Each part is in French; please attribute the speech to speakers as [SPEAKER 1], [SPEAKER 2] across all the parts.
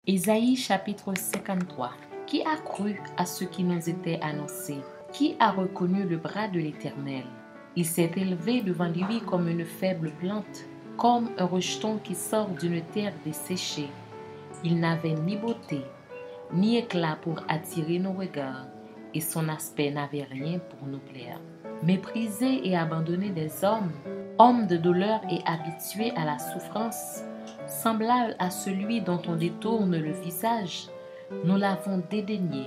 [SPEAKER 1] Ésaïe chapitre 53. Qui a cru à ce qui nous était annoncé? Qui a reconnu le bras de l'Éternel? Il s'est élevé devant lui comme une faible plante, comme un rejeton qui sort d'une terre desséchée. Il n'avait ni beauté, ni éclat pour attirer nos regards, et son aspect n'avait rien pour nous plaire. Méprisé et abandonné des hommes, homme de douleur et habitué à la souffrance, semblable à celui dont on détourne le visage, nous l'avons dédaigné,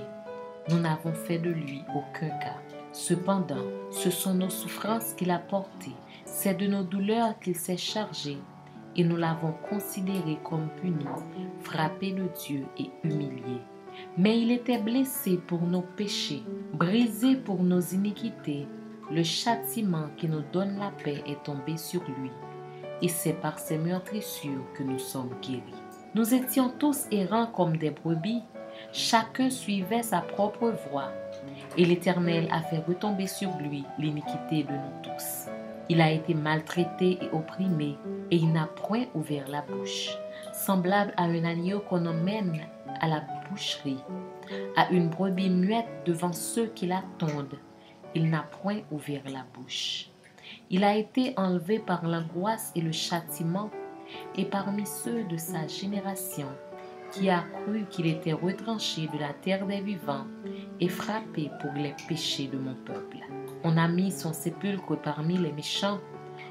[SPEAKER 1] nous n'avons fait de lui aucun cas. Cependant, ce sont nos souffrances qu'il a portées, c'est de nos douleurs qu'il s'est chargé, et nous l'avons considéré comme puni, frappé de Dieu et humilié. Mais il était blessé pour nos péchés, brisé pour nos iniquités. Le châtiment qui nous donne la paix est tombé sur lui, et c'est par ses meurtrissures que nous sommes guéris. Nous étions tous errants comme des brebis, chacun suivait sa propre voie, et l'Éternel a fait retomber sur lui l'iniquité de nous tous. Il a été maltraité et opprimé, et il n'a point ouvert la bouche. Semblable à un agneau qu'on emmène à la boucherie, à une brebis muette devant ceux qui l'attendent, il n'a point ouvert la bouche. Il a été enlevé par l'angoisse et le châtiment, et parmi ceux de sa génération, qui a cru qu'il était retranché de la terre des vivants et frappé pour les péchés de mon peuple. On a mis son sépulcre parmi les méchants,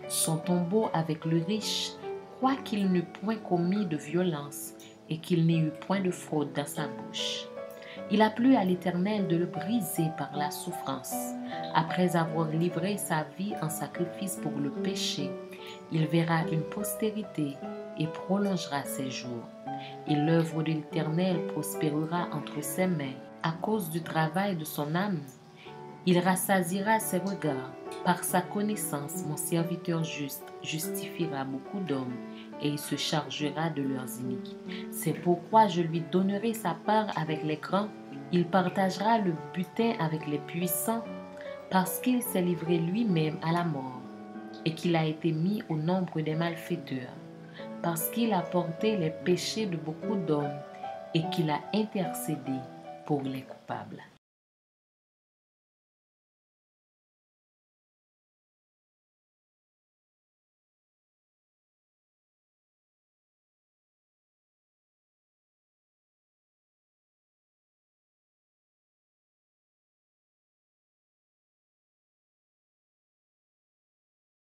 [SPEAKER 1] son tombeau avec le riche, quoiqu'il n'eût point commis de violence et qu'il n'ait eu point de fraude dans sa bouche. Il a plu à l'Éternel de le briser par la souffrance. Après avoir livré sa vie en sacrifice pour le péché, il verra une postérité et prolongera ses jours. Et l'œuvre de l'Éternel prospérera entre ses mains. À cause du travail de son âme, il rassasiera ses regards. Par sa connaissance, mon serviteur juste justifiera beaucoup d'hommes et il se chargera de leurs iniquités. C'est pourquoi je lui donnerai sa part avec les grands. Il partagera le butin avec les puissants, parce qu'il s'est livré lui-même à la mort et qu'il a été mis au nombre des malfaiteurs, parce qu'il a porté les péchés de beaucoup d'hommes et qu'il a intercédé pour les coupables.